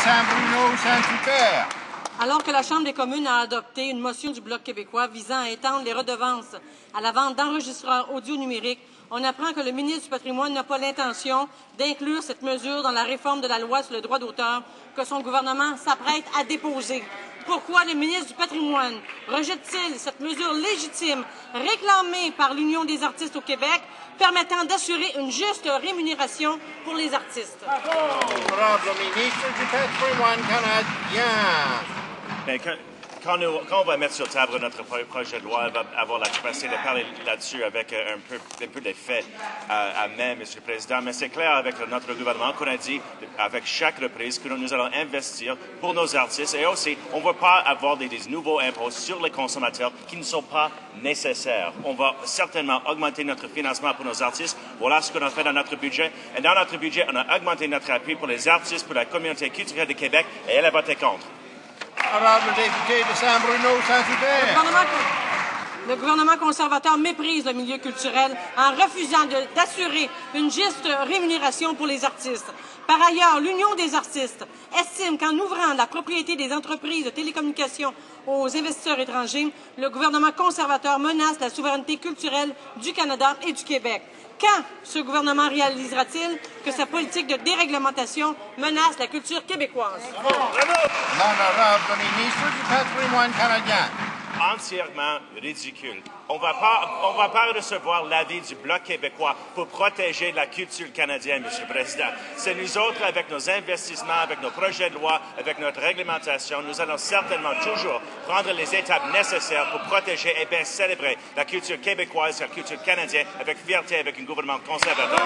Saint-Bruno, Saint-Hubert. Alors que la Chambre des communes a adopté une motion du Bloc québécois visant à étendre les redevances à la vente d'enregistreurs audio numériques, on apprend que le ministre du Patrimoine n'a pas l'intention d'inclure cette mesure dans la réforme de la loi sur le droit d'auteur que son gouvernement s'apprête à déposer. Pourquoi le ministre du Patrimoine rejette-t-il cette mesure légitime réclamée par l'Union des artistes au Québec permettant d'assurer une juste rémunération pour les artistes? Honorable ministre du Patrimoine canadien. Bien, quand on va mettre sur table notre projet de loi, on va avoir la capacité de parler là-dessus avec un peu de faits à main, M. le Président. Mais c'est clair avec notre gouvernement qu'on a dit, avec chaque reprise, que nous allons investir pour nos artistes. Et aussi, on ne va pas avoir des nouveaux impôts sur les consommateurs qui ne sont pas nécessaires. On va certainement augmenter notre financement pour nos artistes. Voilà ce qu'on a fait dans notre budget. Et dans notre budget, on a augmenté notre appui pour les artistes, pour la communauté culturelle de Québec, et elle a voté contre. Honorable député de Saint-Bruno, Saint-Hubert. Le gouvernement conservateur méprise le milieu culturel en refusant d'assurer une juste rémunération pour les artistes. Par ailleurs, l'Union des artistes estime qu'en ouvrant la propriété des entreprises de télécommunications aux investisseurs étrangers, le gouvernement conservateur menace la souveraineté culturelle du Canada et du Québec. Quand ce gouvernement réalisera-t-il que sa politique de déréglementation menace la culture québécoise? L'honorable ministre du Patrimoine canadien. Entièrement ridicule. On va pas recevoir l'avis du Bloc québécois pour protéger la culture canadienne, M. le Président. C'est nous autres, avec nos investissements, avec nos projets de loi, avec notre réglementation, nous allons certainement toujours prendre les étapes nécessaires pour protéger et bien célébrer la culture québécoise, la culture canadienne, avec fierté, avec un gouvernement conservateur.